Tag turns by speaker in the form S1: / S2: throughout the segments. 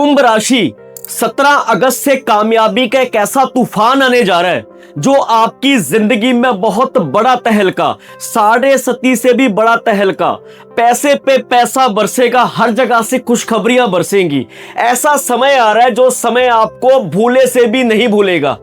S1: कुंभ राशि 17 अगस्त से कामयाबी का एक ऐसा तूफान आने जा रहा है जो आपकी जिंदगी में बहुत बड़ा तहलका, 7.5 से भी बड़ा तहलका, पैसे पे पैसा बरसेगा, हर जगह से खुशखबरियां बरसेंगी। ऐसा समय आ रहा है जो समय आपको भूले से भी नहीं भूलेगा।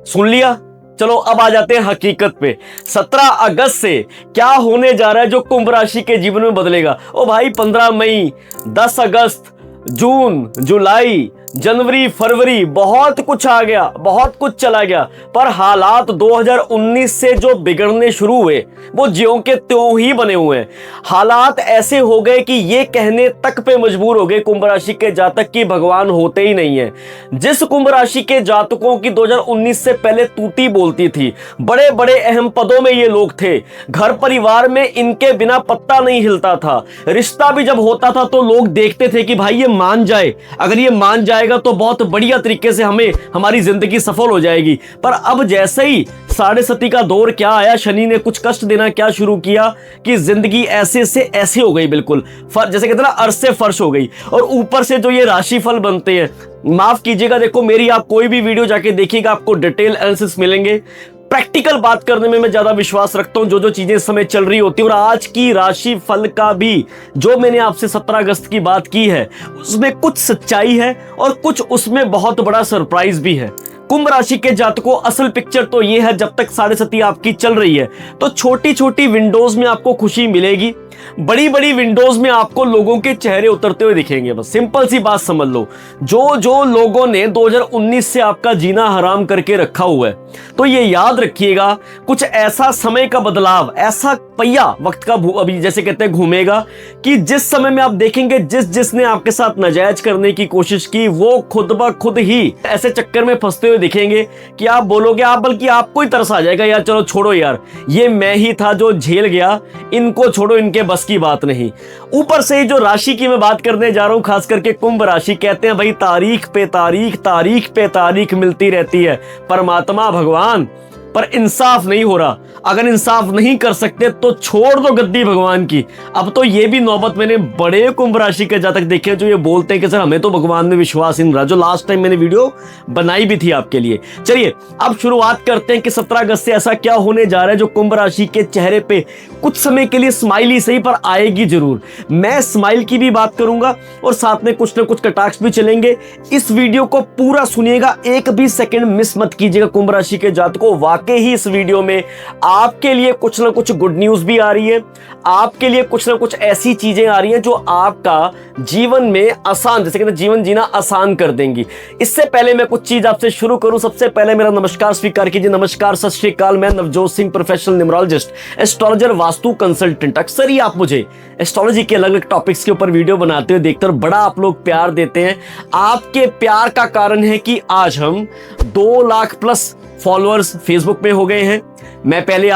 S1: सुन लिया? चलो अब आ जाते हैं हकीकत पे। 17 अगस्त से क्या होने जा रहा है जो कुंभ राशि के जीवन में बदलेगा। ओ भाई, 15 मई, 10 अगस्त, जून, जुलाई, जनवरी, फरवरी, बहुत कुछ आ गया, बहुत कुछ चला गया, पर हालात 2019 से जो बिगड़ने शुरू हुए वो ज्यों के त्यों ही बने हुए हैं। हालात ऐसे हो गए कि ये कहने तक पे मजबूर हो गए कुंभ राशि के जातक की भगवान होते ही नहीं है। जिस कुंभ राशि के जातकों की 2019 से पहले तूती बोलती थी, बड़े बड़े अहम पदों में ये लोग थे, घर परिवार में इनके बिना पत्ता नहीं हिलता था, रिश्ता भी जब होता था तो लोग देखते थे कि भाई ये मान जाए, अगर ये मान जाएगा तो बहुत बढ़िया तरीके से हमारी जिंदगी सफल हो जाएगी। पर अब जैसे ही 7.5 का दौर क्या आया, शनि ने कुछ कष्ट देना क्या शुरू किया कि जिंदगी ऐसे से ऐसे हो गई, बिल्कुल जैसे कहते हैं ना, अर्श से फर्श हो गई। और ऊपर से जो ये राशिफल बनते हैं, माफ कीजिएगा, देखो मेरी आप कोई भी वीडियो जाके देखिएगा, आपको डिटेल एनालिसिस मिलेंगे। प्रैक्टिकल बात करने में मैं ज्यादा विश्वास रखता हूं, जो चीजें इस समय चल रही होती है। और आज की राशि फल का भी जो मैंने आपसे 17 अगस्त की बात की है, उसमें कुछ सच्चाई है और कुछ उसमें बहुत बड़ा सरप्राइज भी है। कुंभ राशि के जातकों, असल पिक्चर तो ये है, जब तक 7.5 आपकी चल रही है तो छोटी छोटी विंडोज में आपको खुशी मिलेगी, बड़ी बड़ी विंडोज में आपको लोगों के चेहरे उतरते हुए दिखेंगे। बस सिंपल सी बात समझ लो, जो लोगों ने 2019 से आपका जीना हराम करके रखा हुआ है, तो ये याद रखिएगा, कुछ ऐसा समय का बदलाव, ऐसा पहिया वक्त का अभी जैसे कहते हैं घूमेगा कि जिस समय में आप देखेंगे जिसने आपके साथ नाजायज करने की कोशिश की वो खुद ब खुद ही ऐसे चक्कर में फंसते हुए दिखेंगे कि आप बोलोगे, आप बल्कि आपको ही तरस आ जाएगा, यार चलो छोड़ो यार, ये मैं ही था जो झेल गया, इनको छोड़ो, इनके बस की बात नहीं। ऊपर से जो राशि की मैं बात करने जा रहा हूं, खास करके कुंभ राशि, कहते हैं भाई तारीख पे तारीख, तारीख पे तारीख मिलती रहती है। परमात्मा भगवान पर इंसाफ नहीं हो रहा। अगर इंसाफ नहीं कर सकते तो छोड़ दो गद्दी भगवान की। अब तो ये भी नौबत मैंने बड़े कुंभ राशि के जातक देखे जो ये बोलते हैं कि सर हमें तो भगवान में विश्वास ही नहीं रहा, जो लास्ट टाइम मैंने वीडियो बनाई भी थी आपके लिए। चलिए अब शुरुआत करते हैं कि 17 अगस्त से ऐसा क्या होने जा रहा है जो कुंभ राशि के चेहरे पे कुछ समय के लिए स्माइल ही सही पर आएगी जरूर। मैं स्माइल की भी बात करूंगा और साथ में कुछ ना कुछ कटाक्ष भी चलेंगे। इस वीडियो को पूरा सुनिएगा, एक भी सेकंड मिस मत कीजिएगा कुंभ राशि के जातकों। वाकई ही इस वीडियो में आपके लिए कुछ ना कुछ गुड न्यूज भी आ रही है, आपके लिए कुछ ना कुछ ऐसी चीजें आ रही हैं जो आपका जीवन में आसान, जैसे कहते हैं जीवन जीना आसान कर देंगी। इससे पहले मैं कुछ चीज आपसे शुरू करूं, सबसे पहले मेरा नमस्कार स्वीकार कीजिए। नमस्कार, सत श्री अकाल, मैं Navjot Singh, professional numerologist, astrologer, vastu consultant. अक्सर ही आप मुझे एस्ट्रोलॉजी के अलग अलग टॉपिक्स के ऊपर वीडियो बनाते हुए देखते हैं और बड़ा आप लोग प्यार देते हैं। आपके प्यार का कारण है कि आज हम 2 लाख प्लस फॉलोअर्स फेसबुक पे हो गए हैं। मैं पहले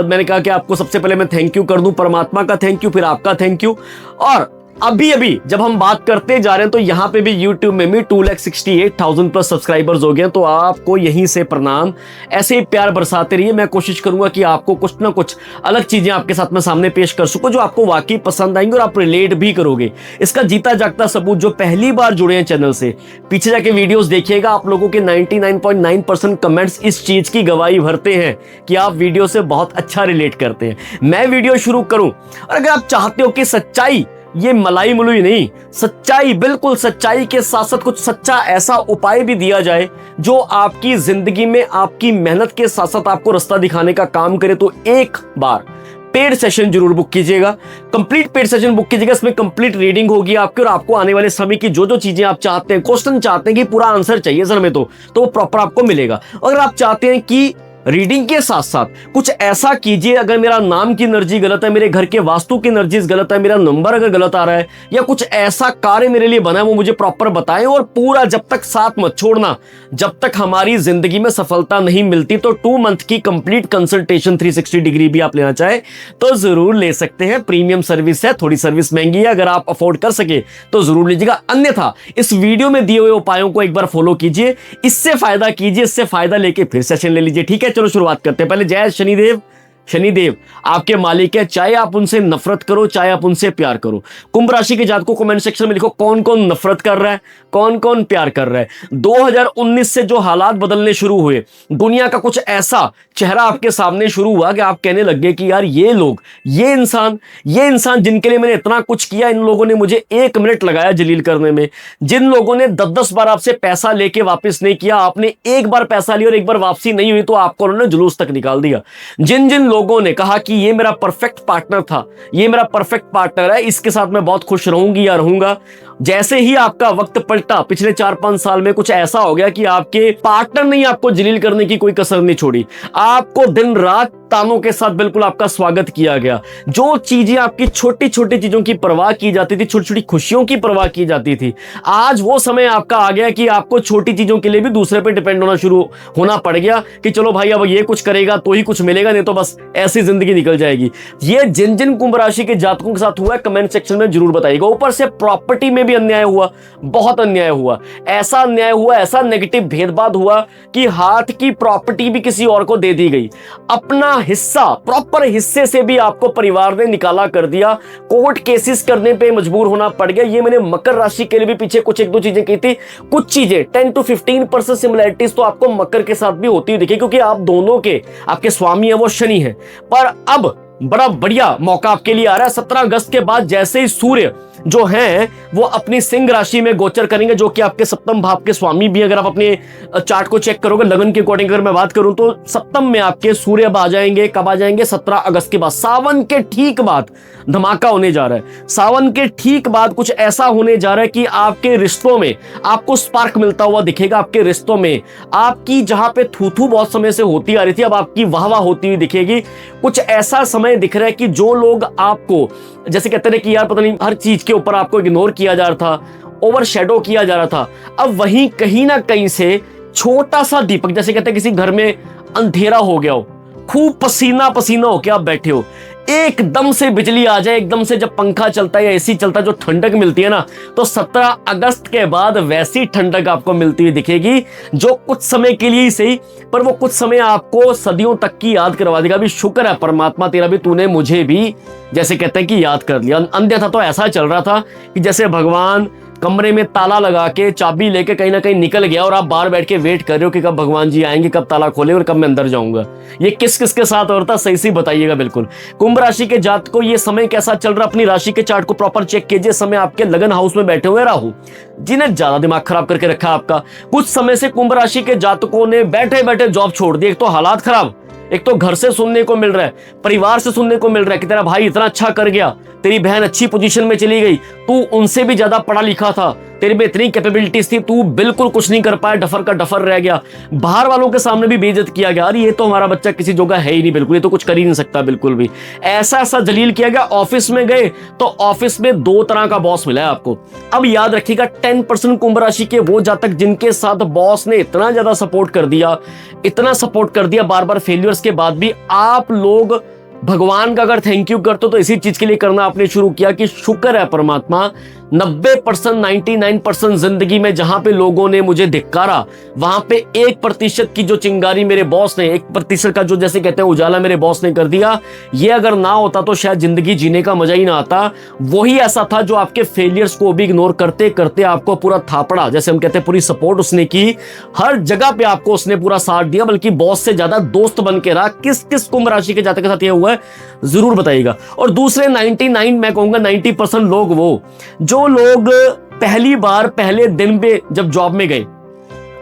S1: मैंने कहा कि आपको सबसे पहले मैं थैंक यू कर दूं, परमात्मा का थैंक यू, फिर आपका थैंक यू। और अभी जब हम बात करते जा रहे हैं तो यहां पे भी YouTube में भी 2,68,000 प्लस सब्सक्राइबर्स हो गए, तो आपको यहीं से प्रणाम। ऐसे ही प्यार बरसाते रहिए। मैं कोशिश करूंगा कि आपको कुछ ना कुछ अलग चीजें आपके साथ में सामने पेश कर सकूं जो आपको वाकई पसंद आएंगे और आप रिलेट भी करोगे। इसका जीता जागता सबूत, जो पहली बार जुड़े हैं चैनल से, पीछे जाके वीडियोस देखिएगा, आप लोगों के 99.9% कमेंट्स इस चीज की गवाही भरते हैं कि आप वीडियो से बहुत अच्छा रिलेट करते हैं। मैं वीडियो शुरू करूं और अगर आप चाहते हो कि सच्चाई, ये मलाई मुलुई नहीं, सच्चाई, बिल्कुल सच्चाई के साथ साथ कुछ सच्चा ऐसा उपाय भी दिया जाए जो आपकी जिंदगी में आपकी मेहनत के साथ साथ आपको रास्ता दिखाने का काम करे, तो एक बार पेड सेशन जरूर बुक कीजिएगा। कंप्लीट पेड सेशन बुक कीजिएगा, इसमें कंप्लीट रीडिंग होगी आपकी और आपको आने वाले समय की जो चीजें आप चाहते हैं, क्वेश्चन चाहते हैं कि पूरा आंसर चाहिए सर हमें, तो वो प्रॉपर आपको मिलेगा। अगर आप चाहते हैं कि रीडिंग के साथ साथ कुछ ऐसा कीजिए, अगर मेरा नाम की एनर्जी गलत है, मेरे घर के वास्तु की एनर्जी गलत है, मेरा नंबर अगर गलत आ रहा है, या कुछ ऐसा कार्य मेरे लिए बना है, वो मुझे प्रॉपर बताएं। और पूरा जब तक साथ मत छोड़ना, जब तक हमारी जिंदगी में सफलता नहीं मिलती। तो 2 मंथ की कंप्लीट कंसल्टेशन 360 डिग्री भी आप लेना चाहे तो जरूर ले सकते हैं। प्रीमियम सर्विस है, थोड़ी सर्विस महंगी है, अगर आप अफोर्ड कर सके तो जरूर लीजिएगा। अन्यथा इस वीडियो में दिए हुए उपायों को एक बार फॉलो कीजिए, इससे फायदा कीजिए, इससे फायदा लेके फिर सेशन ले लीजिए। ठीक है, चलो शुरुआत करते हैं। पहले जय शनिदेव, शनिदेव आपके मालिक है, चाहे आप उनसे नफरत करो चाहे आप उनसे प्यार करो। कुंभ राशि के जातकों कमेंट सेक्शन में लिखो कौन कौन नफरत कर रहा है, कौन कौन प्यार कर रहा है। 2019 से जो हालात बदलने शुरू हुए, दुनिया का कुछ ऐसा चेहरा आपके सामने शुरू हुआ कि आप कहने लग गए कि यार ये लोग, ये इंसान जिनके लिए मैंने इतना कुछ किया, इन लोगों ने मुझे 1 मिनट लगाया जलील करने में। जिन लोगों ने 10-10 बार आपसे पैसा लेके वापस नहीं किया, आपने एक बार पैसा लिया और एक बार वापसी नहीं हुई तो आपको उन्होंने जुलूस तक निकाल दिया। जिन जिन लोगों ने कहा कि ये मेरा परफेक्ट पार्टनर था, ये मेरा परफेक्ट पार्टनर है, इसके साथ मैं बहुत खुश रहूंगी या रहूंगा, जैसे ही आपका वक्त पलटा पिछले 4-5 साल में कुछ ऐसा हो गया कि आपके पार्टनर ने आपको जलील करने की कोई कसर नहीं छोड़ी। आपको दिन रात तानों के साथ बिल्कुल आपका स्वागत किया गया। जो चीजें आपकी छोटी छोटी चीजों की परवाह की जाती थी, छोटी छोटी खुशियों की परवाह की जाती थी, आज वो समय आपका आ गया कि आपको छोटी चीजों के लिए भी दूसरे पे डिपेंड होना पड़ गया कि चलो भाई अब ये कुछ करेगा तो ही कुछ मिलेगा, नहीं तो बस ऐसी जिंदगी निकल जाएगी। ये जिन जिन कुंभ राशि के जातकों के साथ हुआ है कमेंट सेक्शन में जरूर बताइएगा। ऊपर से प्रॉपर्टी में भी अन्याय हुआ, बहुत अन्याय हुआ, ऐसा अन्याय हुआ, ऐसा नेगेटिव भेदभाव हुआ कि हाथ की प्रॉपर्टी भी किसी और को दे दी गई। अपना हिस्सा, प्रॉपर हिस्से से भी आपको परिवार ने निकाला कर दिया, कोर्ट केसेस करने पे मजबूर होना पड़ गया। ये मैंने मकर राशि के लिए भी पीछे कुछ एक दो चीजें की थी। कुछ चीजें 10 to 15% सिमिलरिटीज तो आपको मकर के साथ भी होती हुई दिखी, क्योंकि आप दोनों के, आपके स्वामी है वो शनि है। पर अब बड़ा बढ़िया मौका आपके लिए आ रहा है। 17 अगस्त के बाद जैसे ही सूर्य जो है वो अपनी सिंह राशि में गोचर करेंगे, जो कि आपके सप्तम भाव के स्वामी भी, अगर आप अपने चार्ट को चेक करोगे लगन के अकॉर्डिंग अगर मैं बात करूं तो सप्तम में आपके सूर्य आ जाएंगे। कब आ जाएंगे? 17 अगस्त के बाद, सावन के ठीक बाद धमाका होने जा रहा है। सावन के ठीक बाद कुछ ऐसा होने जा रहा है कि आपके रिश्तों में आपको स्पार्क मिलता हुआ दिखेगा। आपके रिश्तों में आपकी जहां पे थू बहुत समय से होती आ रही थी, अब आपकी वाह होती हुई दिखेगी। कुछ ऐसा समय दिख रहा है कि जो लोग आपको, जैसे कहते हैं कि यार पता नहीं हर चीज के ऊपर आपको इग्नोर किया जा रहा था, ओवर शेडो किया जा रहा था, अब वहीं कहीं ना कहीं से छोटा सा दीपक, जैसे कहते हैं किसी घर में अंधेरा हो गया हो, खूब पसीना पसीना होके आप बैठे हो, एकदम से बिजली आ जाए, एकदम से जब पंखा चलता है या एसी चलता है जो ठंडक मिलती है ना, तो 17 अगस्त के बाद वैसी ठंडक आपको मिलती हुई दिखेगी, जो कुछ समय के लिए ही सही, पर वो कुछ समय आपको सदियों तक की याद करवा देगा। भी शुक्र है परमात्मा तेरा भी, तूने मुझे भी जैसे कहते हैं कि याद कर लिया। अन्यथा तो ऐसा चल रहा था कि जैसे भगवान कमरे में ताला लगा के चाबी लेके कहीं ना कहीं निकल गया और आप बाहर बैठ के वेट कर रहे हो कि कब भगवान जी आएंगे, कब ताला खोले और कब मैं अंदर जाऊंगा। ये किस किस के साथ होता सही से बताइएगा बिल्कुल। कुंभ राशि के जातकों को ये समय कैसा चल रहा, अपनी राशि के चार्ट को प्रॉपर चेक कीजिए। समय आपके लगन हाउस में बैठे हुए राहु, जिन्हें ज्यादा दिमाग खराब करके रखा आपका। कुछ समय से कुंभ राशि के जातकों ने बैठे बैठे जॉब छोड़ दी। एक तो हालात खराब, एक तो घर से सुनने को मिल रहा है, परिवार से सुनने को मिल रहा है कि तेरा भाई इतना अच्छा कर गया, तेरी बहन अच्छी पोजीशन में चली गई, तू उनसे भी ज्यादा पढ़ा लिखा था, तेरे में इतनी कैपेबिलिटीज थी, तू बिल्कुल कुछ नहीं कर पाया, डफर का डफर रह गया। बाहर वालों के सामने भी बेइज्जत किया गया, अरे ये तो हमारा बच्चा किसी जगह है ही नहीं, बिल्कुल ये तो कुछ कर ही नहीं सकता बिल्कुल भी, ऐसा ऐसा जलील किया गया। ऑफिस में गए तो ऑफिस में 2 तरह का बॉस मिला है आपको। अब याद रखिएगा 10% कुंभ राशि के वो जातक जिनके साथ बॉस ने इतना ज्यादा सपोर्ट कर दिया, इतना सपोर्ट कर दिया बार बार फेलियर्स के बाद भी, आप लोग भगवान का अगर थैंक यू करते हो तो इसी चीज के लिए करना आपने शुरू किया कि शुक्र है परमात्मा, 90% 99% जिंदगी में जहां पे लोगों ने मुझे धिक्कारा, वहां पे 1% की जो चिंगारी मेरे बॉस ने, 1% का जो जैसे कहते हैं उजाला मेरे बॉस ने कर दिया। ये अगर ना होता तो शायद जिंदगी जीने का मजा ही ना आता। वही ऐसा था जो आपके फेलियर्स को भी इग्नोर करते करते आपको पूरा थापड़ा, जैसे हम कहते हैं पूरी सपोर्ट उसने की, हर जगह पे आपको उसने पूरा साथ दिया, बल्कि बॉस से ज्यादा दोस्त बन के रहा। किस किस कुंभ राशि के जातक के साथ यह हुआ है जरूर बताइएगा। और दूसरे 99 मैं कहूंगा 90% लोग, वो जो लोग पहली बार पहले दिन पे जब जॉब में गए,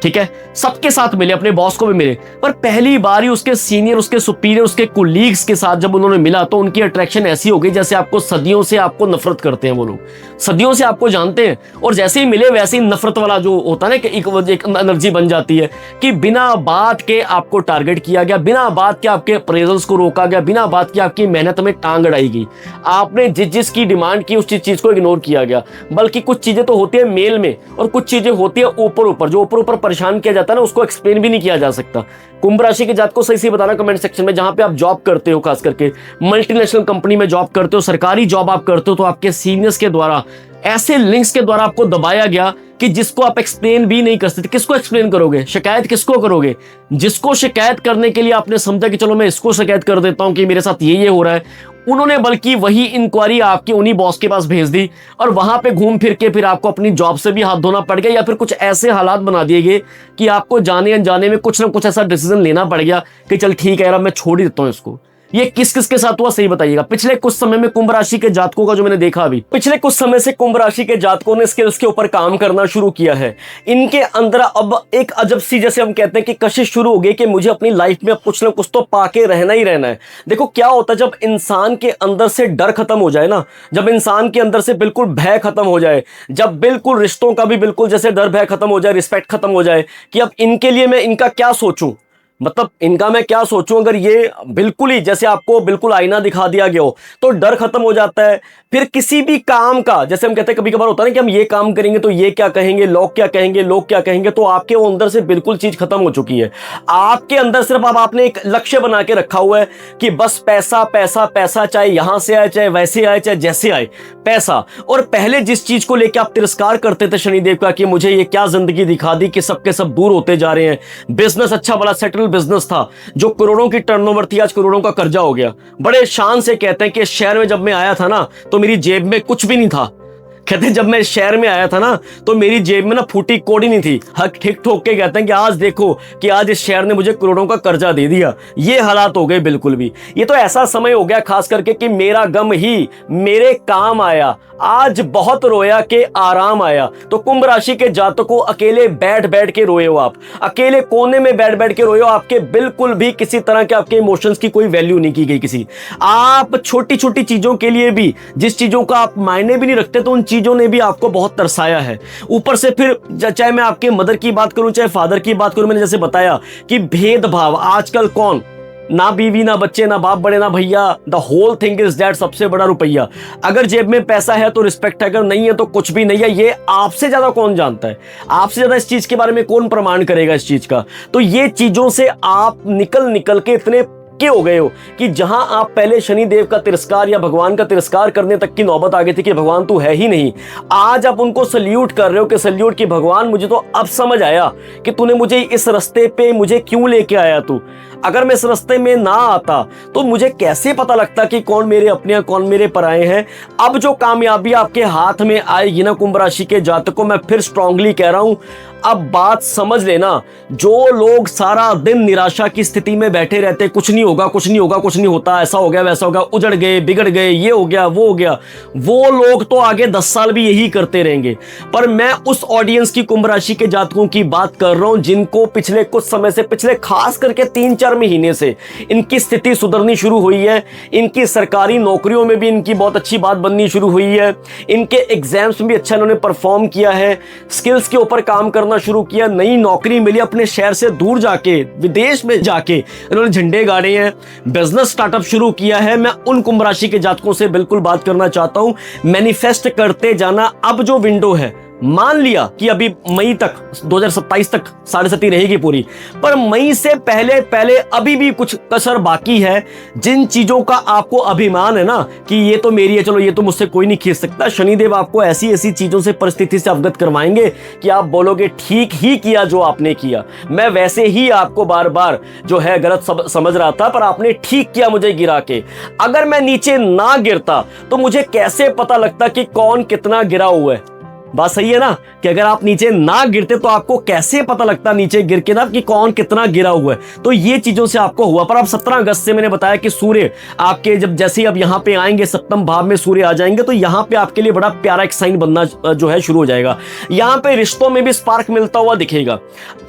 S1: ठीक है, सबके साथ मिले, अपने बॉस को भी मिले, पर पहली बार ही उसके सीनियर, उसके सुपीरियर, उसके कोलीग्स के साथ जब उन्होंने मिला तो उनकी अट्रैक्शन ऐसी हो गई जैसे आपको सदियों से आपको नफरत करते हैं वो लोग, सदियों से आपको जानते हैं, और जैसे ही मिले वैसे ही नफरत वाला जो होता है ना कि एक एनर्जी बन जाती है कि बिना बात के आपको टारगेट किया गया, बिना बात के आपके अप्रेजल्स को रोका गया, बिना बात के आपकी मेहनत में टांग अड़ाई गई, आपने जिसकी डिमांड की उस चीज को इग्नोर किया गया। बल्कि कुछ चीजें तो होती है मेल में और कुछ चीजें होती है ऊपर ऊपर, जो ऊपर ऊपर परेशान किया जाता है ना, उसको एक्सप्लेन भी नहीं किया जा सकता। कुंभ राशि के जातकों सही बताना कमेंट सेक्शन में, जहां पे आप जॉब करते हो, खास करके मल्टीनेशनल कंपनी में जॉब करते हो, सरकारी जॉब आप करते हो, तो आपके सीनियर्स के द्वारा ऐसे लिंक्स के द्वारा आपको दबाया गया कि जिसको आप एक्सप्लेन भी नहीं कर सकते। किसको एक्सप्लेन करोगे? शिकायत किसको करोगे? जिसको शिकायत करने के लिए आपने समझा कि चलो मैं इसको शिकायत कर देता हूं कि मेरे साथ ये हो रहा है, उन्होंने बल्कि वही इंक्वायरी आपके उन्हीं बॉस के पास भेज दी, और वहां पे घूम फिर के फिर आपको अपनी जॉब से भी हाथ धोना पड़ गया, या फिर कुछ ऐसे हालात बना दिए गए कि आपको जाने अनजाने में कुछ ना कुछ ऐसा डिसीजन लेना पड़ गया कि चल ठीक है यार, मैं छोड़ ही देता हूं इसको। ये किस किस के साथ हुआ सही बताइएगा। पिछले कुछ समय में कुंभ राशि के जातकों का जो मैंने देखा, अभी पिछले कुछ समय से कुंभ राशि के जातकों ने स्किल्स के ऊपर काम करना शुरू किया है। इनके अंदर अब एक अजब सी, जैसे हम कहते हैं कि कशिश शुरू हो गई कि मुझे अपनी लाइफ में अब कुछ ना कुछ तो पाके रहना ही रहना है। देखो क्या होता है, जब इंसान के अंदर से डर खत्म हो जाए ना, जब इंसान के अंदर से बिल्कुल भय खत्म हो जाए, जब बिल्कुल रिश्तों का भी बिल्कुल जैसे डर भय खत्म हो जाए, रिस्पेक्ट खत्म हो जाए कि अब इनके लिए मैं इनका क्या सोचूं, मतलब इनका मैं क्या सोचूं, अगर ये बिल्कुल ही जैसे आपको बिल्कुल आईना दिखा दिया गया हो तो डर खत्म हो जाता है। फिर किसी भी काम का, जैसे हम कहते हैं कभी कभार होता है ना कि हम ये काम करेंगे तो ये क्या कहेंगे, लोग क्या कहेंगे, लोग क्या कहेंगे, तो आपके वो अंदर से बिल्कुल चीज खत्म हो चुकी है। आपके अंदर सिर्फ अब आपने एक लक्ष्य बना के रखा हुआ है कि बस पैसा पैसा पैसा, चाहे यहां से आए, चाहे वैसे आए, चाहे जैसे आए, पैसा। और पहले जिस चीज को लेकर आप तिरस्कार करते थे शनिदेव का कि मुझे ये क्या जिंदगी दिखा दी कि सबके सब दूर होते जा रहे हैं, बिजनेस अच्छा बड़ा सेटल बिजनेस था, जो करोड़ों की टर्नओवर थी, आज करोड़ों का कर्जा हो गया। बड़े शान से कहते हैं कि शहर में जब मैं आया था ना तो मेरी जेब में कुछ भी नहीं था। कहते हैं जब मैं शहर में आया था ना तो मेरी जेब में ना फूटी कौड़ी नहीं थी। हक ठीक ठोक के कहते हैं कि आज देखो कि आज इस शहर ने मुझे करोड़ों का कर्जा दे दिया। ये हालात हो गए बिल्कुल भी। ये तो ऐसा समय हो गया खास करके कि मेरा गम ही मेरे काम आया, आज बहुत रोया के आराम आया। तो कुंभ राशि के जातकों, अकेले बैठ बैठ के रोए हो आप, अकेले कोने में बैठ बैठ के रोए हो। आपके बिल्कुल भी किसी तरह के आपके इमोशंस की कोई वैल्यू नहीं की गई किसी। आप छोटी छोटी चीजों के लिए भी, जिस चीजों का आप मायने भी नहीं रखते, तो उन चीजों ने भी आपको बहुत तरसाया है। ऊपर से फिर चाहे मैं आपके मदर की बात करूं, चाहे फादर की बात करूं, मैंने जैसे बताया कि भेदभाव आजकल कौन, ना बीवी ना बच्चे ना बाप बड़े ना भैया, the whole thing is that, सबसे बड़ा रुपया। अगर जेब में पैसा है तो रिस्पेक्ट है, अगर नहीं है तो कुछ भी नहीं है। ये आपसे ज्यादा कौन जानता है, आपसे ज्यादा इस चीज के बारे में कौन प्रमाण करेगा इस चीज का। तो ये चीजों से आप निकल निकल के इतने के हो गए हो कि जहां आप पहले शनि देव का तिरस्कार या भगवान का तिरस्कार करने तक की नौबत आ गई थी कि भगवान तू है ही नहीं, आज आप उनको सल्यूट कर रहे हो कि सल्यूट कि भगवान मुझे तो अब समझ आया कि तूने मुझे इस रास्ते पे मुझे क्यों लेके आया तू। अगर मैं इस रास्ते में ना आता तो मुझे कैसे पता लगता कि कौन मेरे अपने कौन मेरे पराए हैं। अब जो कामयाबी आपके हाथ में आएगी ना कुंभ राशि के जातकों, मैं फिर स्ट्रांगली कह रहा हूं, अब बात समझ लेना। जो लोग सारा दिन निराशा की स्थिति में बैठे रहते, कुछ नहीं होगा कुछ नहीं होगा कुछ नहीं होता, ऐसा हो गया वैसा हो गया, उजड़ गए बिगड़ गए, ये हो गया वो हो गया, वो लोग तो आगे 10 साल भी यही करते रहेंगे। पर मैं उस ऑडियंस की, कुंभ राशि के जातकों की बात कर रहा हूं जिनको पिछले कुछ समय से, पिछले खास करके 3-4 महीने से इनकी स्थिति सुधरनी शुरू हुई है। इनकी सरकारी नौकरियों में भी इनकी बहुत अच्छी बात बननी शुरू हुई है। इनके एग्जाम्स में भी अच्छा इन्होंने परफॉर्म किया है, स्किल्स के ऊपर काम करना शुरू किया, नई नौकरी मिली, अपने शहर से दूर जाके विदेश में जाके इन्होंने झंडे गाड़े हैं, बिजनेस स्टार्टअप शुरू किया है। मैं उन कुंभ राशि के जातकों से बिल्कुल बात करना चाहता हूं, मैनिफेस्ट करते जाना। अब जो विंडो है, मान लिया कि अभी मई तक 2027 तक 7.5 रहेगी पूरी, पर मई से पहले पहले अभी भी कुछ कसर बाकी है। जिन चीजों का आपको अभिमान है ना कि ये तो मेरी है, चलो ये तो मुझसे कोई नहीं खींच सकता, शनिदेव आपको ऐसी ऐसी चीजों से, परिस्थिति से अवगत करवाएंगे कि आप बोलोगे ठीक ही किया जो आपने किया। मैं वैसे ही आपको बार बार जो है गलत समझ रहा था, पर आपने ठीक किया मुझे गिरा के। अगर मैं नीचे ना गिरता तो मुझे कैसे पता लगता कि कौन कितना गिरा हुआ है। बात सही है ना कि अगर आप नीचे ना गिरते तो आपको कैसे पता लगता नीचे गिर के ना कि कौन कितना गिरा हुआ है। तो ये चीजों से आपको हुआ। पर अब 17 अगस्त से मैंने बताया कि सूर्य आपके जब जैसे ही अब यहाँ पे आएंगे, सप्तम भाव में सूर्य आ जाएंगे, तो यहाँ पे आपके लिए बड़ा प्यारा एक साइन बनना जो है शुरू हो जाएगा। यहाँ पे रिश्तों में भी स्पार्क मिलता हुआ दिखेगा।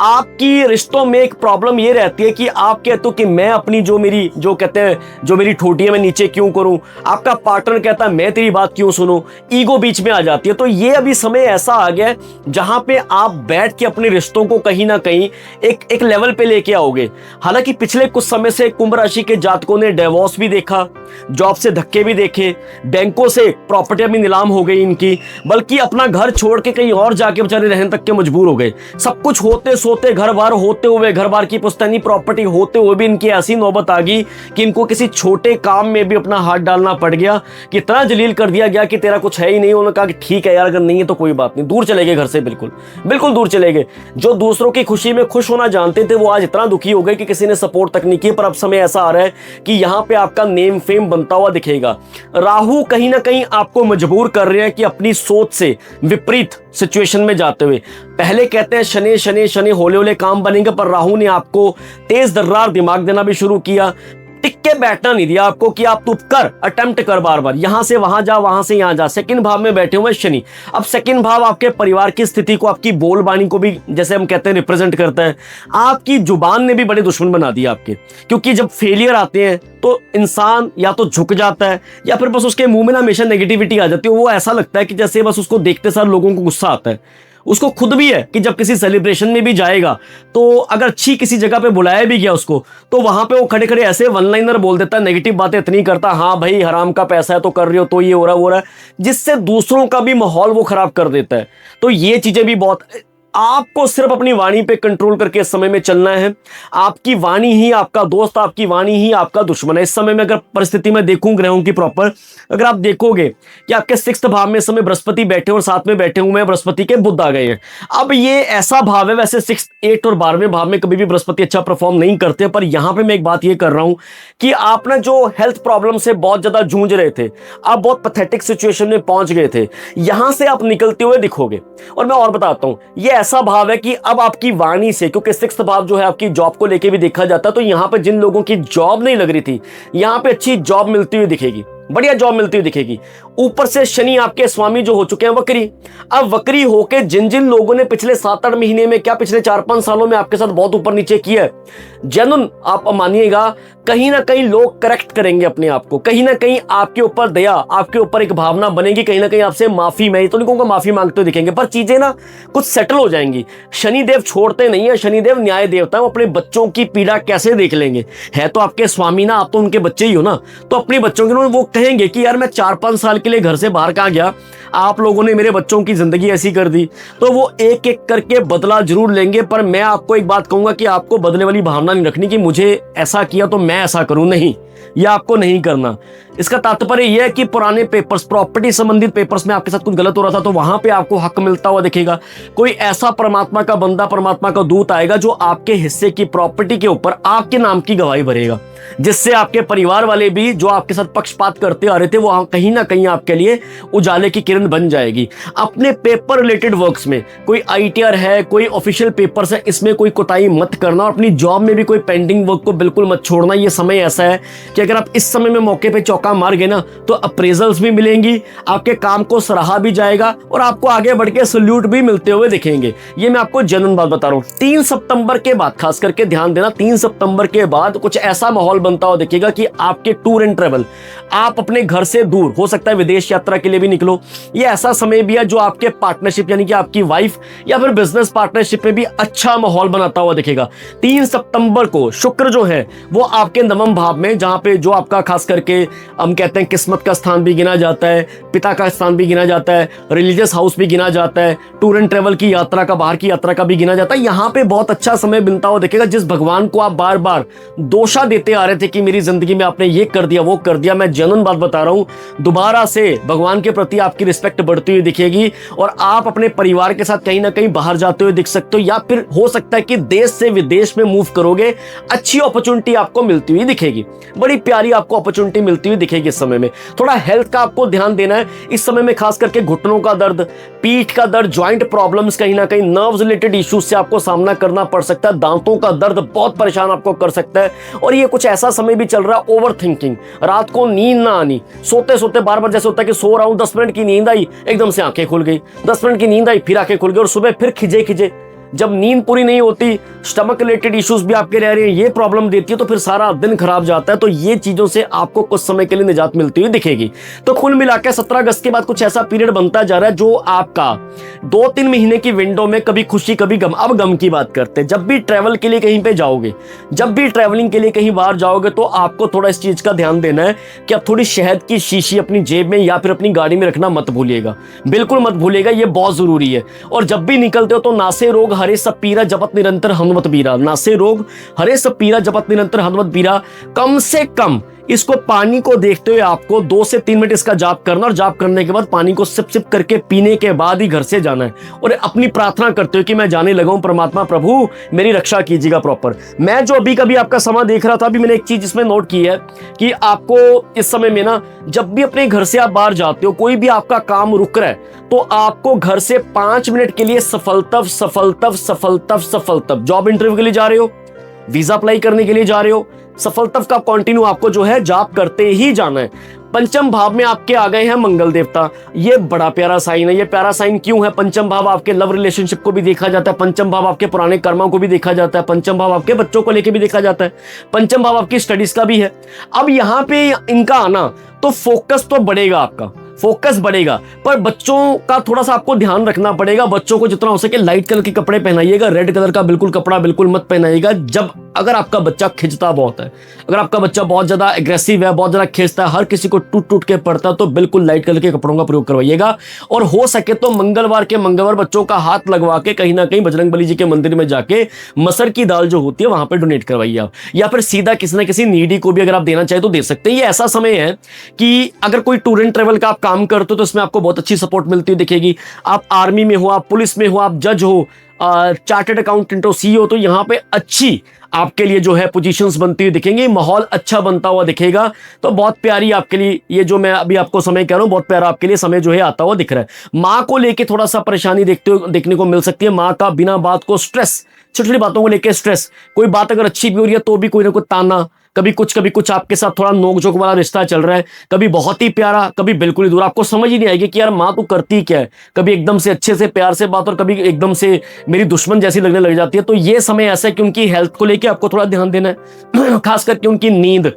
S1: आपकी रिश्तों में एक प्रॉब्लम ये रहती है कि आप कहते हो कि मैं अपनी जो कहते हैं जो मेरी ठोटी है मैं नीचे क्यों करूं, आपका पार्टनर कहता है मैं तेरी बात क्यों सुनूं, ईगो बीच में आ जाती है। तो ये अभी समय ऐसा आ गया है जहां पे आप बैठ के अपने रिश्तों को कहीं ना कहीं एक लेवल पे लेके आओगे। हालांकि पिछले कुछ समय से कुंभ राशि के जातकों ने डिवोर्स भी देखा, जॉब से धक्के भी देखे, बैंकों से प्रॉपर्टी भी नीलाम हो गई इनकी, बल्कि अपना घर छोड़ के कहीं और जाके बेचारे रहने तक के मजबूर हो गए। सब कुछ होते सोते, घर बार होते हुए, घर बार की पुश्तैनी प्रॉपर्टी होते हुए भी इनकी ऐसी नौबत आ गई कि इनको किसी छोटे काम में भी अपना हाथ डालना पड़ गया कि इतना जलील कर दिया गया कि तेरा कुछ है ही नहीं। उन्होंने कहा कि ठीक है यार, अगर नहीं है तो कोई बात नहीं, दूर चले गए घर से, बिल्कुल बिल्कुल दूर चले गए। जो दूसरों की खुशी में खुश होना जानते थे वो आज इतना दुखी हो गए कि किसी ने सपोर्ट तक नहीं की। पर अब समय ऐसा आ रहा है कि यहां पे आपका नेम फेम बनता हुआ दिखेगा। राहु कहीं ना कहीं आपको मजबूर कर रहे हैं कि अपनी सोच से विपरीत सिचुएशन में जाते हुए, पहले कहते हैं शनि शनि शनि होले होले काम बनेंगे, पर राहु ने आपको तेज दर्रार दिमाग देना भी शुरू किया। टिक के बैठना नहीं दिया आपको कि आप तू कर, अटेम्प्ट कर, बार बार यहां से वहां जा, वहां से यहां जा। सेकंड भाव में बैठे हुए शनि। अब सेकंड भाव आपके परिवार की स्थिति को, आपकी बोलबानी को भी, जैसे हम कहते हैं, रिप्रेजेंट करता है। आपकी जुबान ने भी बड़े दुश्मन बना दिया आपके, क्योंकि जब फेलियर आते हैं तो इंसान या तो झुक जाता है या फिर बस उसके मुंह में ना हमेशा नेगेटिविटी आ जाती है। वो ऐसा लगता है कि जैसे बस उसको देखते सार लोगों को गुस्सा आता है। उसको खुद भी है कि जब किसी सेलिब्रेशन में भी जाएगा तो अगर अच्छी किसी जगह पे बुलाया भी गया उसको, तो वहां पे वो खड़े खड़े ऐसे वन लाइनर बोल देता है, नेगेटिव बातें इतनी करता, हाँ भाई हराम का पैसा है तो कर रही हो, तो ये हो रहा है वो रहा है, जिससे दूसरों का भी माहौल वो खराब कर देता है। तो ये चीजें भी बहुत, आपको सिर्फ अपनी वाणी पे कंट्रोल करके इस समय में चलना है। आपकी वाणी ही आपका दोस्त, आपकी वाणी ही आपका दुश्मन है। इस समय में अगर परिस्थिति में देखूं ग्रहों की प्रॉपर, अगर आप देखोगे कि आपके 6th भाव में इस समय बृहस्पति बैठे और साथ में बैठे हुए हैं बृहस्पति के बुध आ गए हैं। अब ये ऐसा भाव है, वैसे 6th, 8 और 12वें भाव में कभी भी बृहस्पति अच्छा परफॉर्म नहीं करते, पर यहां पर मैं एक बात ये कर रहा हूं कि आप ना जो हेल्थ प्रॉब्लम से बहुत ज्यादा जूझ रहे थे, आप बहुत पैथेटिक सिचुएशन में पहुंच गए थे, यहां से आप निकलते हुए दिखोगे। और मैं और बताता हूं, ये ऐसा भाव है कि अब आपकी वाणी से, क्योंकि 6th भाव जो है आपकी जॉब को लेके भी देखा जाता है, तो यहां पे जिन लोगों की जॉब नहीं लग रही थी, यहां पे अच्छी जॉब मिलती हुई दिखेगी, बढ़िया जॉब मिलती हुई दिखेगी। ऊपर से शनि आपके स्वामी जो हो चुके हैं वक्री, अब वक्री होके जिन जिन लोगों ने पिछले 7-8 महीने में, क्या पिछले 4-5 सालों में आपके साथ बहुत ऊपर नीचे किया है, जनून आप मानिएगा कहीं ना कहीं लोग करेक्ट करेंगे अपने आप को, कहीं ना कहीं आपके ऊपर दया, आपके ऊपर एक भावना बनेगी, कहीं ना कहीं आपसे माफी, मैं तो नहीं कहूंगा माफी मांगते हुए दिखेंगे, पर चीजें ना कुछ सेटल हो जाएंगी। शनिदेव छोड़ते नहीं है, शनिदेव न्याय देवता है, अपने बच्चों की पीड़ा कैसे देख लेंगे। है तो आपके स्वामी ना, आप तो उनके बच्चे ही हो ना, तो अपने बच्चों के वो कहेंगे कि यार मैं 4-5 साल के लिए घर से बाहर कहाँ गया, आप लोगों ने मेरे बच्चों की जिंदगी ऐसी कर दी, तो वो एक एक करके बदला जरूर लेंगे। पर मैं आपको एक बात कहूंगा कि आपको बदले वाली भावना नहीं रखनी कि मुझे ऐसा किया तो मैं ऐसा करूं, नहीं, यह आपको नहीं करना। इसका तात्पर्य यह है कि पुराने पेपर्स, प्रॉपर्टी संबंधित पेपर्स में आपके साथ कुछ गलत हो रहा था, तो वहां पे आपको हक मिलता हुआ दिखेगा। कोई ऐसा परमात्मा का बंदा, परमात्मा का दूत आएगा जो आपके हिस्से की प्रॉपर्टी के ऊपर आपके नाम की गवाही भरेगा, जिससे आपके परिवार वाले भी जो आपके साथ पक्षपात करते आ रहे थे, वो कहीं ना कहीं आपके लिए उजाले की किरण बन जाएगी। अपने पेपर रिलेटेड वर्क्स में कोई ITR है, कोई ऑफिशियल पेपर्स है, इसमें कोई कोताही मत करना, और अपनी जॉब में भी कोई पेंडिंग वर्क को बिल्कुल मत छोड़ना। ये समय ऐसा है कि अगर आप इस समय में मौके पे चौका मार गए ना, तो अप्रेजल्स भी मिलेंगी, आपके काम को सराहा भी जाएगा और आपको आगे बढ़ के सल्यूट भी मिलते हुए दिखेंगे। ये मैं आपको जेन्युइन बात बता रहा हूं। 3 सितंबर के बाद खास करके ध्यान देना, 3 सितंबर के बाद कुछ ऐसा माहौल बनता हुआ दिखेगा कि आपके टूर एंड ट्रेवल, आप अपने घर से दूर, हो सकता है विदेश यात्रा के लिए भी निकलो। ये ऐसा समय भी है जो आपके पार्टनरशिप, यानी कि आपकी वाइफ या फिर बिजनेस पार्टनरशिप में भी अच्छा माहौल बनाता हुआ दिखेगा। 3 सितंबर को शुक्र जो है वो आपके 9वें भाव में, जहां पे जो आपका खास करके हम कहते हैं किस्मत का स्थान भी गिना जाता है, पिता का स्थान भी गिना जाता है, रिलीजियस हाउस भी गिना जाता है, टूर एंड ट्रेवल की यात्रा का, बाहर की यात्रा का भी गिना जाता है। यहां पे बहुत अच्छा समय बनता हुआ दिखेगा। जिस भगवान को आप बार बार दोषा देते आ रहे थे कि मेरी जिंदगी में आपने ये कर दिया, वो कर दिया, मैं जेन्युइन बात बता रहा हूं, दोबारा से भगवान के प्रति आपकी रिस्पेक्ट बढ़ती हुई दिखेगी और आप अपने परिवार के साथ कहीं ना कहीं बाहर जाते हुए दिख सकते हो, या फिर हो सकता है कि देश से विदेश में मूव करोगे। अच्छी अपॉर्चुनिटी आपको मिलती हुई दिखेगी, बड़ी प्यारी आपको अपॉर्चुनिटी मिलती हुई दिखेगी। इस समय में थोड़ा हेल्थ का आपको ध्यान देना है। इस समय में खास करके घुटनों का दर्द, पीठ का दर्द, ज्वाइंट प्रॉब्लम्स, कहीं ना कहीं नर्व्स रिलेटेड इश्यूज से आपको सामना करना पड़ सकता है। दांतों का दर्द बहुत परेशान आपको कर सकता है। और ये कुछ ऐसा समय भी चल रहा है, ओवर थिंकिंग, रात को नींद ना आनी, सोते सोते बार बार जैसे होता है कि सो रहा हूं, 10 मिनट की नींद आई, एकदम से आंखें खुल गई, 10 मिनट की नींद आई, फिर आंखें खुल गई, और सुबह फिर खिजे खिजे, जब नींद पूरी नहीं होती, स्टमक रिलेटेड इश्यूज भी आपके रह रहे हैं, ये प्रॉब्लम देती है, तो फिर सारा दिन खराब जाता है। तो ये चीजों से आपको कुछ समय के लिए निजात मिलती हुई दिखेगी। तो कुल मिलाकर 17 अगस्त के बाद कुछ ऐसा पीरियड बनता जा रहा है जो आपका 2-3 महीने की विंडो में कभी खुशी कभी गम। अब गम की बात करते हैं। जब भी ट्रैवल के लिए कहीं पे जाओगे, जब भी ट्रैवलिंग के लिए कहीं बाहर जाओगे, तो आपको थोड़ा इस चीज का ध्यान देना है कि आप थोड़ी शहद की शीशी अपनी जेब में या फिर अपनी गाड़ी में रखना मत भूलिएगा, बिल्कुल मत भूलिएगा, ये बहुत जरूरी है। और जब भी निकलते हो तो नासे रोग हरे सब पीरा जपत निरंतर हनुमत बीरा, नासे रोग हरे सब पीरा जपत निरंतर हनुमत बीरा। कम से कम इसको पानी को देखते हुए आपको 2 से 3 मिनट इसका जाप करना, और जाप करने के बाद पानी को सिप सिप करके पीने के बाद ही घर से जाना है, और अपनी प्रार्थना करते हुए कि मैं जाने लगा हूं परमात्मा प्रभु मेरी रक्षा कीजिएगा प्रॉपर। मैं जो अभी कभी आपका समय देख रहा था, अभी मैंने एक चीज इसमें नोट की है कि आपको इस समय में ना, जब भी अपने घर से आप बाहर जाते हो, कोई भी आपका काम रुक रहा है, तो आपको घर से 5 मिनट के लिए सफलतव सफलतव सफलतव सफलतव, जॉब इंटरव्यू के लिए जा रहे हो, वीजा अप्लाई करने के लिए जा रहे हो, सफलतव का कंटिन्यू आपको जो है जाप करते ही जाना है। पंचम भाव में आपके आ गए हैं मंगल देवता, ये बड़ा प्यारा साइन है। ये प्यारा साइन क्यों है? पंचम भाव आपके लव रिलेशनशिप को भी देखा जाता है, पंचम भाव आपके पुराने कर्मों को भी देखा जाता है, पंचम भाव आपके बच्चों को लेके भी देखा जाता है, पंचम भाव आपकी स्टडीज का भी है। अब यहाँ पे इनका आना तो फोकस तो बढ़ेगा, आपका फोकस बढ़ेगा, पर बच्चों का थोड़ा सा आपको ध्यान रखना पड़ेगा। बच्चों को जितना हो सके लाइट कलर के कपड़े पहनाइएगा, रेड कलर का बिल्कुल कपड़ा बिल्कुल मत पहनाइएगा। जब अगर आपका बच्चा खिंचता बहुत है, अगर आपका बच्चा बहुत ज्यादा एग्रेसिव है, बहुत ज्यादा खींचता है, हर किसी को टूट टूट के पड़ता है, तो बिल्कुल लाइट कलर के कपड़ों का प्रयोग करवाइएगा। और हो सके तो मंगलवार के मंगलवार बच्चों का हाथ लगवा के कहीं ना कहीं बजरंगबली जी के मंदिर में जाके मसर की दाल जो होती है वहां पर डोनेट करवाइए आप, या फिर सीधा किसी ना किसी नीडी को भी अगर आप देना चाहे तो दे सकते हैं। ये ऐसा समय है कि अगर कोई टूर एंड ट्रेवल का आप काम करते हो तो इसमें आपको बहुत अच्छी सपोर्ट मिलती हुई दिखेगी। आप आर्मी में हो, आप पुलिस में हो, आप जज हो, चार्टर्ड अकाउंटेंट हो, सीईओ, तो यहाँ पे अच्छी आपके लिए जो है पोजीशंस बनती हुई दिखेंगी, माहौल अच्छा बनता हुआ दिखेगा। तो बहुत प्यारी आपके लिए ये जो मैं अभी आपको समय कह रहा हूँ, बहुत प्यारा आपके लिए समय जो है आता हुआ दिख रहा है। माँ को लेके थोड़ा सा परेशानी देखने को मिल सकती है। माँ का बिना बात को स्ट्रेस, छोटी छोटी बातों को लेकर स्ट्रेस, कोई बात अगर अच्छी भी हो रही है तो भी कोई ना कोई ताना, कभी कुछ आपके साथ थोड़ा नोकझोंक वाला रिश्ता चल रहा है, कभी बहुत ही प्यारा, कभी बिल्कुल ही दूर। आपको समझ ही नहीं आएगी कि यार माँ तू करती क्या है, कभी एकदम से अच्छे से प्यार से बात और कभी एकदम से मेरी दुश्मन जैसी लगने लग जाती है। तो ये समय ऐसा है कि उनकी हेल्थ को लेकर आपको थोड़ा ध्यान देना है, खास करके उनकी नींद,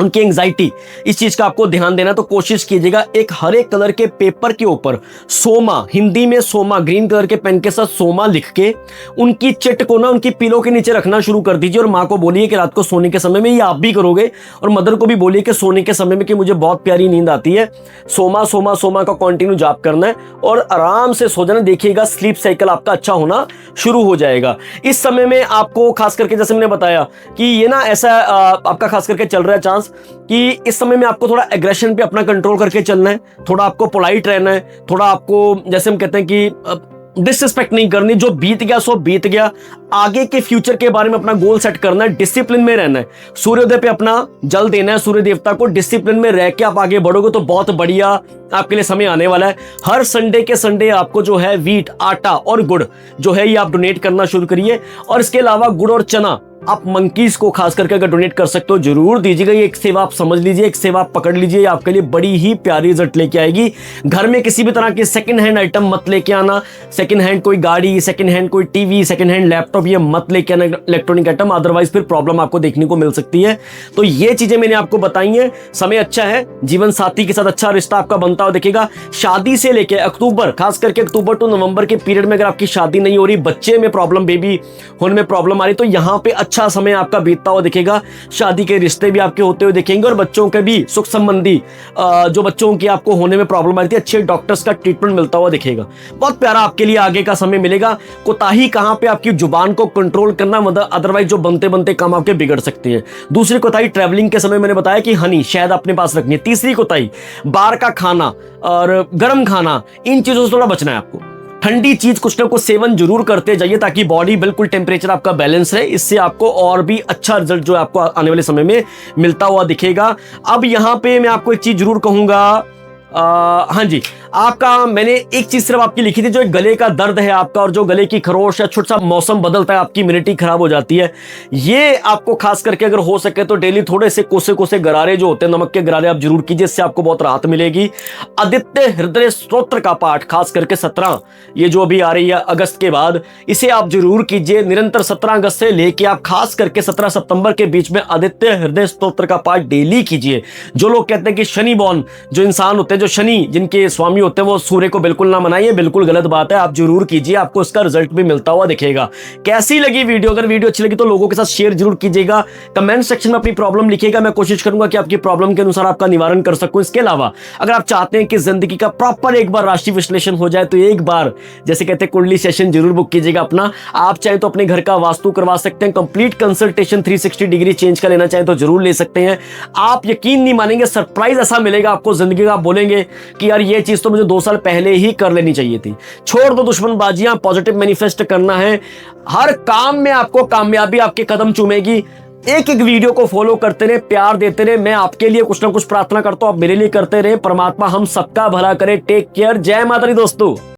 S1: उनकी एंजाइटी, इस चीज का आपको ध्यान देना। तो कोशिश कीजिएगा एक हरे कलर के पेपर के ऊपर सोमा, हिंदी में सोमा, ग्रीन कलर के पेन के साथ सोमा लिख के उनकी चिट को ना उनकी पिलो के नीचे रखना शुरू कर दीजिए। और माँ को बोलिए कि रात को सोने के समय में, ये आप भी करोगे, और मदर को भी बोलिए कि सोने के समय में कि मुझे बहुत प्यारी नींद आती है, सोमा सोमा सोमा का कंटिन्यू जाप करना है और आराम से सो जाना। देखिएगा स्लीप साइकिल आपका अच्छा होना शुरू हो जाएगा। इस समय में आपको खास करके जैसे मैंने बताया कि ये ना ऐसा आपका खास करके चल रहा है चांस कि इस समय में आपको थोड़ा एग्रेशन पे अपना कंट्रोल करके चलना है, थोड़ा आपको पोलाइट रहना है, थोड़ा आपको जैसे हम कहते हैं कि डिसरिस्पेक्ट नहीं करनी। जो बीत गया सो बीत गया, आगे के फ्यूचर के बारे में अपना गोल सेट करना है, डिसिप्लिन में रहना है, सूर्योदय पे अपना जल देना है सूर्य देवता को। डिसिप्लिन में रह के आप आगे बढ़ोगे तो बहुत बढ़िया आपके लिए समय आने वाला है। हर संडे के संडे आपको जो है व्हीट, आटा और गुड़ जो है ये आप डोनेट करना शुरू करिए। और इसके अलावा गुड़ और चना आप मंकीज को खास करके अगर डोनेट कर सकते हो जरूर दीजिएगा। ये एक सेवा आप समझ लीजिए, एक सेवा आप पकड़ लीजिए, आपके लिए बड़ी ही प्यारी रिजल्ट लेके आएगी। घर में किसी भी तरह की सेकंड हैंड आइटम मत लेके आना, सेकंड हैंड कोई गाड़ी, सेकंड हैंड कोई टीवी, सेकंड हैंड लैपटॉप, ये मत लेके आना इलेक्ट्रॉनिक आइटम, अदरवाइज फिर प्रॉब्लम आपको देखने को मिल सकती है। तो ये चीजें मैंने आपको बताई हैं। समय अच्छा है, जीवन साथी के साथ अच्छा रिश्ता आपका बनता हुआ दिखेगा। शादी से लेके अक्टूबर, खास करके अक्टूबर टू नवंबर के पीरियड में अगर आपकी शादी नहीं हो रही, बच्चे में प्रॉब्लम, बेबी होने में प्रॉब्लम आ रही, तो यहाँ पे अच्छा समय आपका बीतता हुआ दिखेगा। शादी के रिश्ते भी आपके होते हुए दिखेंगे और बच्चों के भी सुख संबंधी जो बच्चों की आपको होने में प्रॉब्लम आ रही थी, अच्छे डॉक्टर्स का ट्रीटमेंट मिलता हुआ दिखेगा। बहुत प्यारा आपके लिए आगे का समय मिलेगा। कोताही कहां पे, आपकी जुबान को कंट्रोल करना, मतलब अदरवाइज जो बनते बनते काम आपके बिगड़ सकते हैं। दूसरी कोताही ट्रैवलिंग के समय मैंने बताया कि हनी, शहद अपने पास रखनी है। तीसरी कोताही बाहर का खाना और गर्म खाना, इन चीजों से थोड़ा बचना है आपको। ठंडी चीज कुछ ना कुछ सेवन जरूर करते जाइए ताकि बॉडी बिल्कुल टेम्परेचर आपका बैलेंस रहे। इससे आपको और भी अच्छा रिजल्ट जो है आपको आने वाले समय में मिलता हुआ दिखेगा। अब यहां पे मैं आपको एक चीज जरूर कहूंगा, हाँ जी, आपका मैंने एक चीज सिर्फ आपकी लिखी थी, जो एक गले का दर्द है आपका और जो गले की खरोश या छोटा सा मौसम बदलता है, आपकी इम्यूनिटी खराब हो जाती है, ये आपको खास करके अगर हो सके तो डेली थोड़े से कोसे कोसे गरारे जो होते हैं, नमक के गरारे आप जरूर कीजिए, इससे आपको बहुत राहत मिलेगी। आदित्य हृदय स्तोत्र का पाठ खास करके 17 ये जो अभी आ रही है अगस्त के बाद, इसे आप जरूर कीजिए निरंतर। 17 अगस्त से लेके आप खास करके 17 सितंबर के बीच में आदित्य हृदय स्तोत्र का पाठ डेली कीजिए। जो लोग कहते हैं कि शनि बॉर्न जो इंसान होते हैं, जो शनि जिनके स्वामी होते हैं, वो सूर्य को बिल्कुल ना मनाइए, बिल्कुल गलत बात है, आप जरूर कीजिए, आपको इसका रिजल्ट भी मिलता हुआ दिखेगा। कैसी लगी वीडियो? अगर वीडियो अच्छी लगी तो लोगों के साथ शेयर जरूर कीजिएगा, कमेंट सेक्शन में अपनी प्रॉब्लम लिखिएगा, मैं कोशिश करूंगा कि आपकी प्रॉब्लम के अनुसार आपका निवारण कर सकूं। इसके अलावा अगर आप चाहते हैं कि जिंदगी का प्रॉपर एक बार राशि विश्लेषण हो जाए, तो एक बार जैसे कहते हैं कुंडली सेशन जरूर बुक कीजिएगा अपना। आप चाहे तो अपने घर का वास्तु करवा सकते हैं, कंप्लीट कंसल्टेशन 360 डिग्री चेंज का लेना चाहे तो जरूर ले सकते हैं। आप यकीन नहीं मानेंगे, सरप्राइज ऐसा मिलेगा आपको जिंदगी का, आप बोलेंगे कि यार ये चीज तो मुझे 2 साल पहले ही कर लेनी चाहिए थी। छोड़ दो दुश्मनबाजियां, पॉजिटिव मैनिफेस्ट करना है, हर काम में आपको कामयाबी आपके कदम चूमेगी। एक एक वीडियो को फॉलो करते रहे, प्यार देते रहे, मैं आपके लिए कुछ ना कुछ प्रार्थना करता हूं, आप मेरे लिए करते रहे। परमात्मा हम सबका भला करे। टेक केयर, जय माता दी दोस्तों।